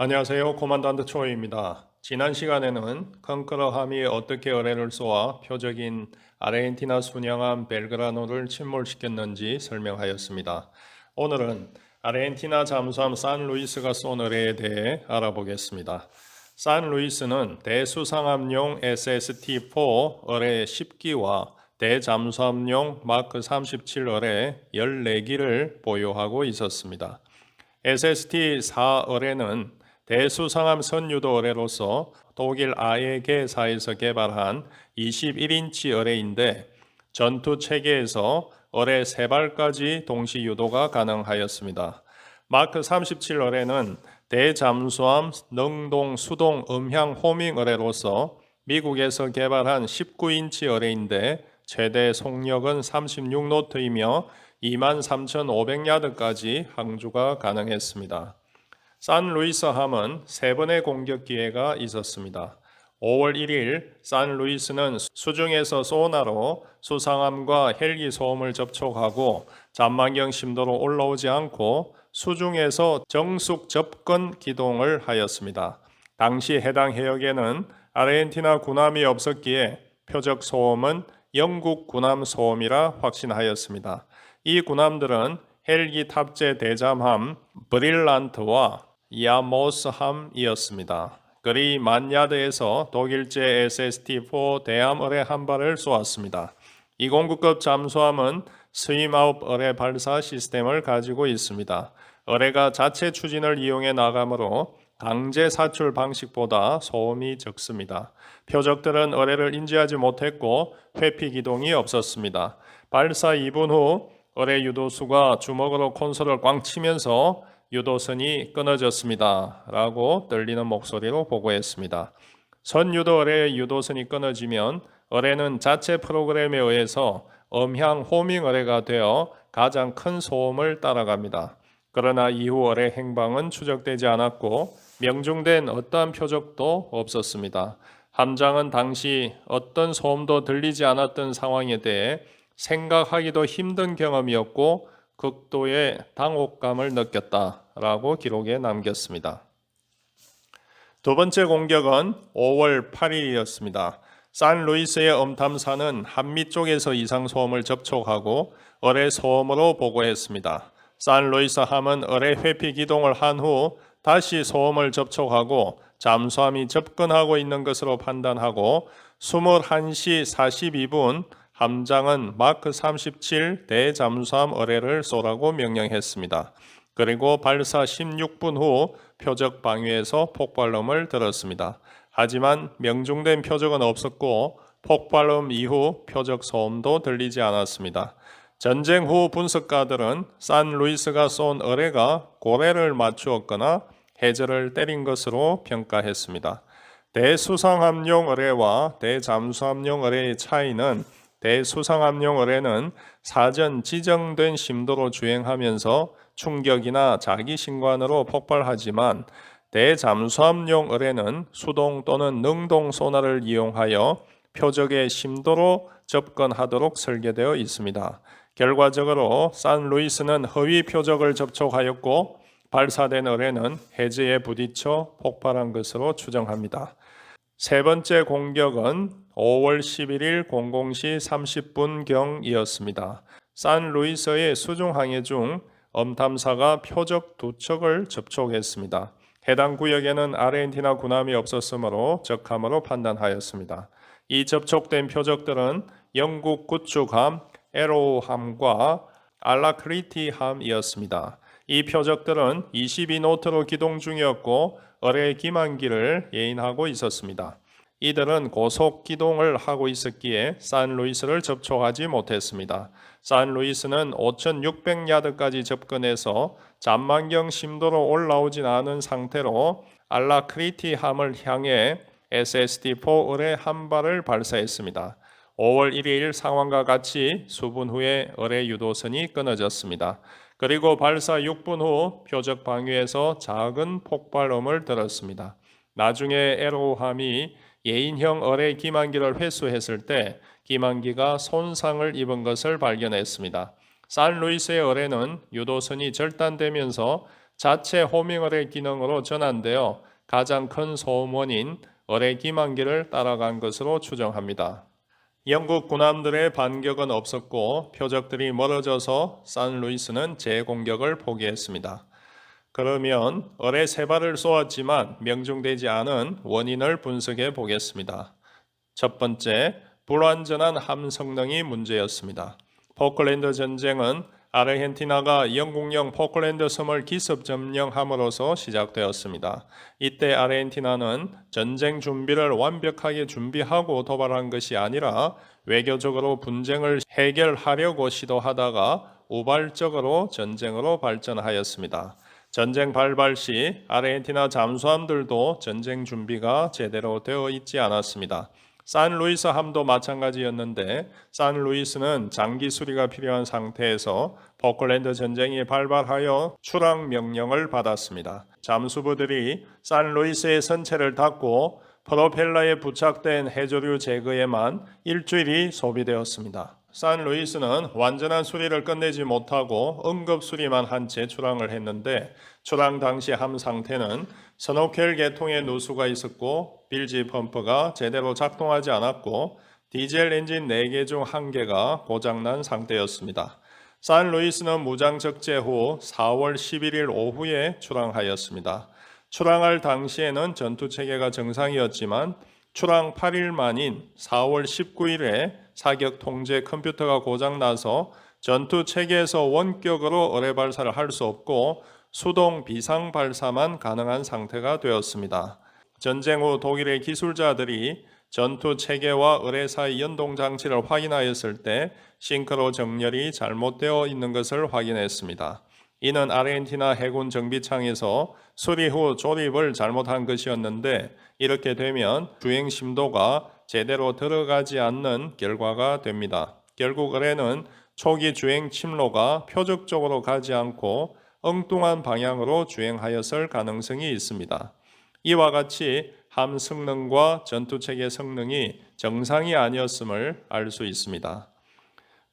안녕하세요. 코만단트 초이입니다. 지난 시간에는 컨크러함이 어떻게 어뢰를 쏘아 표적인 아르헨티나 순양함 벨그라노를 침몰시켰는지 설명하였습니다. 오늘은 아르헨티나 잠수함 산루이스가 쏜 어뢰에 대해 알아보겠습니다. 산루이스는 대수상함용 SST-4 어뢰 10기와 대잠수함용 마크 37 어뢰 14기를 보유하고 있었습니다. SST-4 어뢰는 대수상함 선유도 어뢰로서 독일 아예게사에서 개발한 21인치 어뢰인데 전투 체계에서 어뢰 3발까지 동시 유도가 가능하였습니다. 마크 37 어뢰는 대잠수함 능동 수동 음향 호밍 어뢰로서 미국에서 개발한 19인치 어뢰인데 최대 속력은 36노트이며 23,500야드까지 항주가 가능했습니다. 산루이스 함은 3번의 공격 기회가 있었습니다. 5월 1일 산루이스는 수중에서 소나로 수상함과 헬기 소음을 접촉하고 잔망경 심도로 올라오지 않고 수중에서 정숙 접근 기동을 하였습니다. 당시 해당 해역에는 아르헨티나 군함이 없었기에 표적 소음은 영국 군함 소음이라 확신하였습니다. 이 군함들은 헬기 탑재 대잠함 브릴란트와 야모스함이었습니다. 그리 만야드에서 독일제 SST-4 대함 어뢰 한 발을 쏘았습니다. 209급 잠수함은 스임아웃 어뢰 발사 시스템을 가지고 있습니다. 어뢰가 자체 추진을 이용해 나가므로 강제 사출 방식보다 소음이 적습니다. 표적들은 어뢰를 인지하지 못했고 회피 기동이 없었습니다. 발사 2분 후 어뢰 유도수가 주먹으로 콘솔을 꽝 치면서 유도선이 끊어졌습니다. 라고 떨리는 목소리로 보고했습니다. 선유도 어뢰의 유도선이 끊어지면 어뢰는 자체 프로그램에 의해서 음향 호밍 어뢰가 되어 가장 큰 소음을 따라갑니다. 그러나 이후 어뢰 행방은 추적되지 않았고 명중된 어떠한 표적도 없었습니다. 함장은 당시 어떤 소음도 들리지 않았던 상황에 대해 생각하기도 힘든 경험이었고 극도의 당혹감을 느꼈다라고 기록에 남겼습니다. 두 번째 공격은 5월 8일이었습니다. 산루이스의 엄탐사는 한미 쪽에서 이상 소음을 접촉하고 어뢰 소음으로 보고했습니다. 산루이스 함은 어뢰 회피 기동을 한 후 다시 소음을 접촉하고 잠수함이 접근하고 있는 것으로 판단하고 21시 42분 함장은 마크 37 대잠수함 어뢰를 쏘라고 명령했습니다. 그리고 발사 16분 후 표적 방위에서 폭발음을 들었습니다. 하지만 명중된 표적은 없었고 폭발음 이후 표적 소음도 들리지 않았습니다. 전쟁 후 분석가들은 산루이스가 쏜 어뢰가 고래를 맞추었거나 해저를 때린 것으로 평가했습니다. 대수상함용 어뢰와 대잠수함용 어뢰의 차이는 대수상함용 어뢰는 사전 지정된 심도로 주행하면서 충격이나 자기 신관으로 폭발하지만 대잠수함용 어뢰는 수동 또는 능동 소나를 이용하여 표적의 심도로 접근하도록 설계되어 있습니다. 결과적으로 산루이스는 허위 표적을 접촉하였고 발사된 어뢰는 해저에 부딪혀 폭발한 것으로 추정합니다. 세 번째 공격은 5월 11일 00시 30분경이었습니다. 산루이스의 수중 항해 중 엄탐사가 표적 2척을 접촉했습니다. 해당 구역에는 아르헨티나 군함이 없었으므로 적함으로 판단하였습니다. 이 접촉된 표적들은 영국 구축함 에로우함과 알라크리티함이었습니다. 이 표적들은 22노트로 기동 중이었고 어뢰 기만기를 예인하고 있었습니다. 이들은 고속 기동을 하고 있었기에 산루이스를 접촉하지 못했습니다. 산루이스는 5,600야드까지 접근해서 잔망경 심도로 올라오진 않은 상태로 알라크리티함을 향해 SST-4 어뢰 한 발을 발사했습니다. 5월 1일 상황과 같이 수분 후에 어뢰 유도선이 끊어졌습니다. 그리고 발사 6분 후 표적 방위에서 작은 폭발음을 들었습니다. 나중에 에로우함이 예인형 어뢰 기만기를 회수했을 때 기만기가 손상을 입은 것을 발견했습니다. 산루이스의 어뢰는 유도선이 절단되면서 자체 호밍어뢰 기능으로 전환되어 가장 큰 소음 원인 어뢰 기만기를 따라간 것으로 추정합니다. 영국 군함들의 반격은 없었고 표적들이 멀어져서 산루이스는 재공격을 포기했습니다. 그러면 어뢰 3발을 쏘았지만 명중되지 않은 원인을 분석해 보겠습니다. 첫 번째, 불완전한 함 성능이 문제였습니다. 포클랜드 전쟁은 아르헨티나가 영국령 포클랜드 섬을 기습 점령함으로써 시작되었습니다. 이때 아르헨티나는 전쟁 준비를 완벽하게 준비하고 도발한 것이 아니라 외교적으로 분쟁을 해결하려고 시도하다가 우발적으로 전쟁으로 발전하였습니다. 전쟁 발발 시 아르헨티나 잠수함들도 전쟁 준비가 제대로 되어 있지 않았습니다. 산루이스 함도 마찬가지였는데 산루이스는 장기 수리가 필요한 상태에서 포클랜드 전쟁이 발발하여 출항 명령을 받았습니다. 잠수부들이 산루이스의 선체를 닫고 프로펠러에 부착된 해조류 제거에만 일주일이 소비되었습니다. 산루이스는 완전한 수리를 끝내지 못하고 응급 수리만 한 채 출항을 했는데 출항 당시 함 상태는 스노켈 계통의 누수가 있었고 빌지 펌프가 제대로 작동하지 않았고 디젤 엔진 4개 중 1개가 고장난 상태였습니다. 산루이스는 무장 적재 후 4월 11일 오후에 출항하였습니다. 출항할 당시에는 전투 체계가 정상이었지만 출항 8일 만인 4월 19일에 사격 통제 컴퓨터가 고장나서 전투 체계에서 원격으로 어뢰 발사를 할 수 없고 수동 비상 발사만 가능한 상태가 되었습니다. 전쟁 후 독일의 기술자들이 전투 체계와 어뢰 사이 연동 장치를 확인하였을 때 싱크로 정렬이 잘못되어 있는 것을 확인했습니다. 이는 아르헨티나 해군 정비창에서 수리 후 조립을 잘못한 것이었는데 이렇게 되면 주행 심도가 제대로 들어가지 않는 결과가 됩니다. 결국 어뢰는 초기 주행 침로가 표적적으로 가지 않고 엉뚱한 방향으로 주행하였을 가능성이 있습니다. 이와 같이 함 성능과 전투체계 성능이 정상이 아니었음을 알 수 있습니다.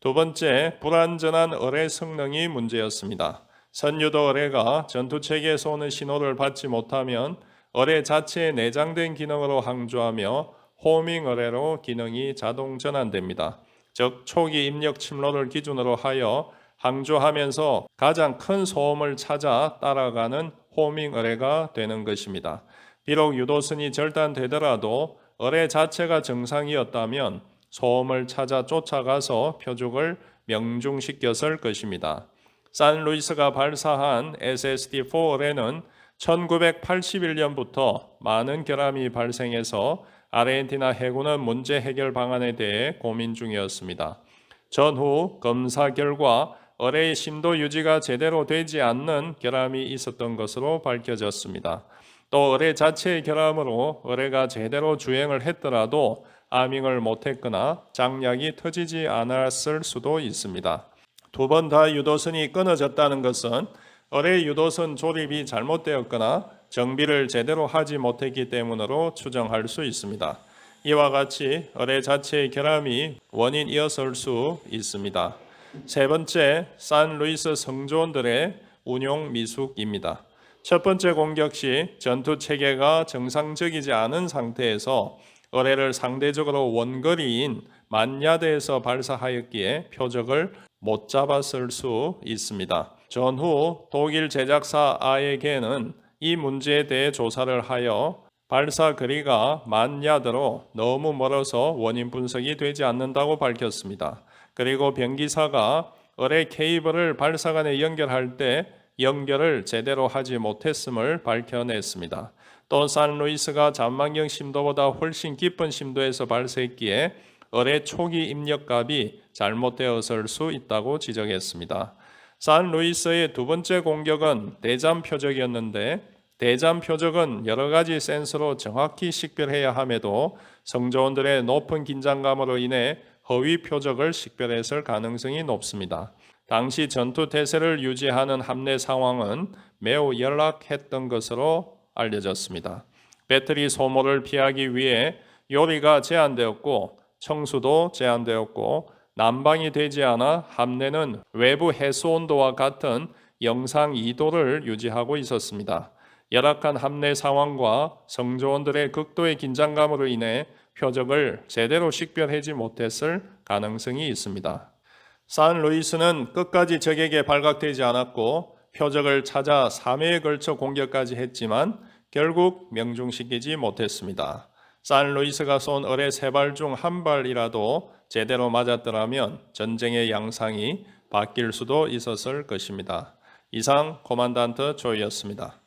두 번째, 불완전한 어뢰 성능이 문제였습니다. 선유도 어뢰가 전투체계에서 오는 신호를 받지 못하면 어뢰 자체에 내장된 기능으로 항주하며 호밍 어뢰로 기능이 자동 전환됩니다. 즉 초기 입력 침로를 기준으로 하여 항주하면서 가장 큰 소음을 찾아 따라가는 호밍 어뢰가 되는 것입니다. 비록 유도선이 절단되더라도 어뢰 자체가 정상이었다면 소음을 찾아 쫓아가서 표적을 명중시켰을 것입니다. 산루이스가 발사한 SSD-4 어뢰는 1981년부터 많은 결함이 발생해서 아르헨티나 해군은 문제 해결 방안에 대해 고민 중이었습니다. 전후 검사 결과 어뢰의 심도 유지가 제대로 되지 않는 결함이 있었던 것으로 밝혀졌습니다. 또 어뢰 자체의 결함으로 어뢰가 제대로 주행을 했더라도 아밍을 못했거나 장약이 터지지 않았을 수도 있습니다. 두 번 다 유도선이 끊어졌다는 것은 어뢰 유도선 조립이 잘못되었거나 정비를 제대로 하지 못했기 때문으로 추정할 수 있습니다. 이와 같이 어뢰 자체의 결함이 원인이었을 수 있습니다. 세 번째, 산루이스 성조원들의 운용 미숙입니다. 첫 번째 공격 시 전투 체계가 정상적이지 않은 상태에서 어뢰를 상대적으로 원거리인 만야드에서 발사하였기에 표적을 못 잡았을 수 있습니다. 전후 독일 제작사 아에게는 이 문제에 대해 조사를 하여 발사 거리가 만야드로 너무 멀어서 원인 분석이 되지 않는다고 밝혔습니다. 그리고 병기사가 어뢰 케이블을 발사관에 연결할 때 연결을 제대로 하지 못했음을 밝혀냈습니다. 또 산루이스가 잔망경 심도보다 훨씬 깊은 심도에서 발사했기에 어뢰 초기 입력값이 잘못되었을 수 있다고 지적했습니다. 산루이스의 두 번째 공격은 대잠 표적이었는데 대잠 표적은 여러 가지 센서로 정확히 식별해야 함에도 성조원들의 높은 긴장감으로 인해 허위 표적을 식별했을 가능성이 높습니다. 당시 전투 태세를 유지하는 함내 상황은 매우 열악했던 것으로 알려졌습니다. 배터리 소모를 피하기 위해 요리가 제한되었고 청수도 제한되었고 난방이 되지 않아 함내는 외부 해수 온도와 같은 영상 2도를 유지하고 있었습니다. 열악한 함내 상황과 성조원들의 극도의 긴장감으로 인해 표적을 제대로 식별하지 못했을 가능성이 있습니다. 산루이스는 끝까지 적에게 발각되지 않았고 표적을 찾아 3회에 걸쳐 공격까지 했지만 결국 명중시키지 못했습니다. 산루이스가 쏜 어뢰 3발 중 1발이라도 제대로 맞았더라면 전쟁의 양상이 바뀔 수도 있었을 것입니다. 이상 코만단트 조이였습니다.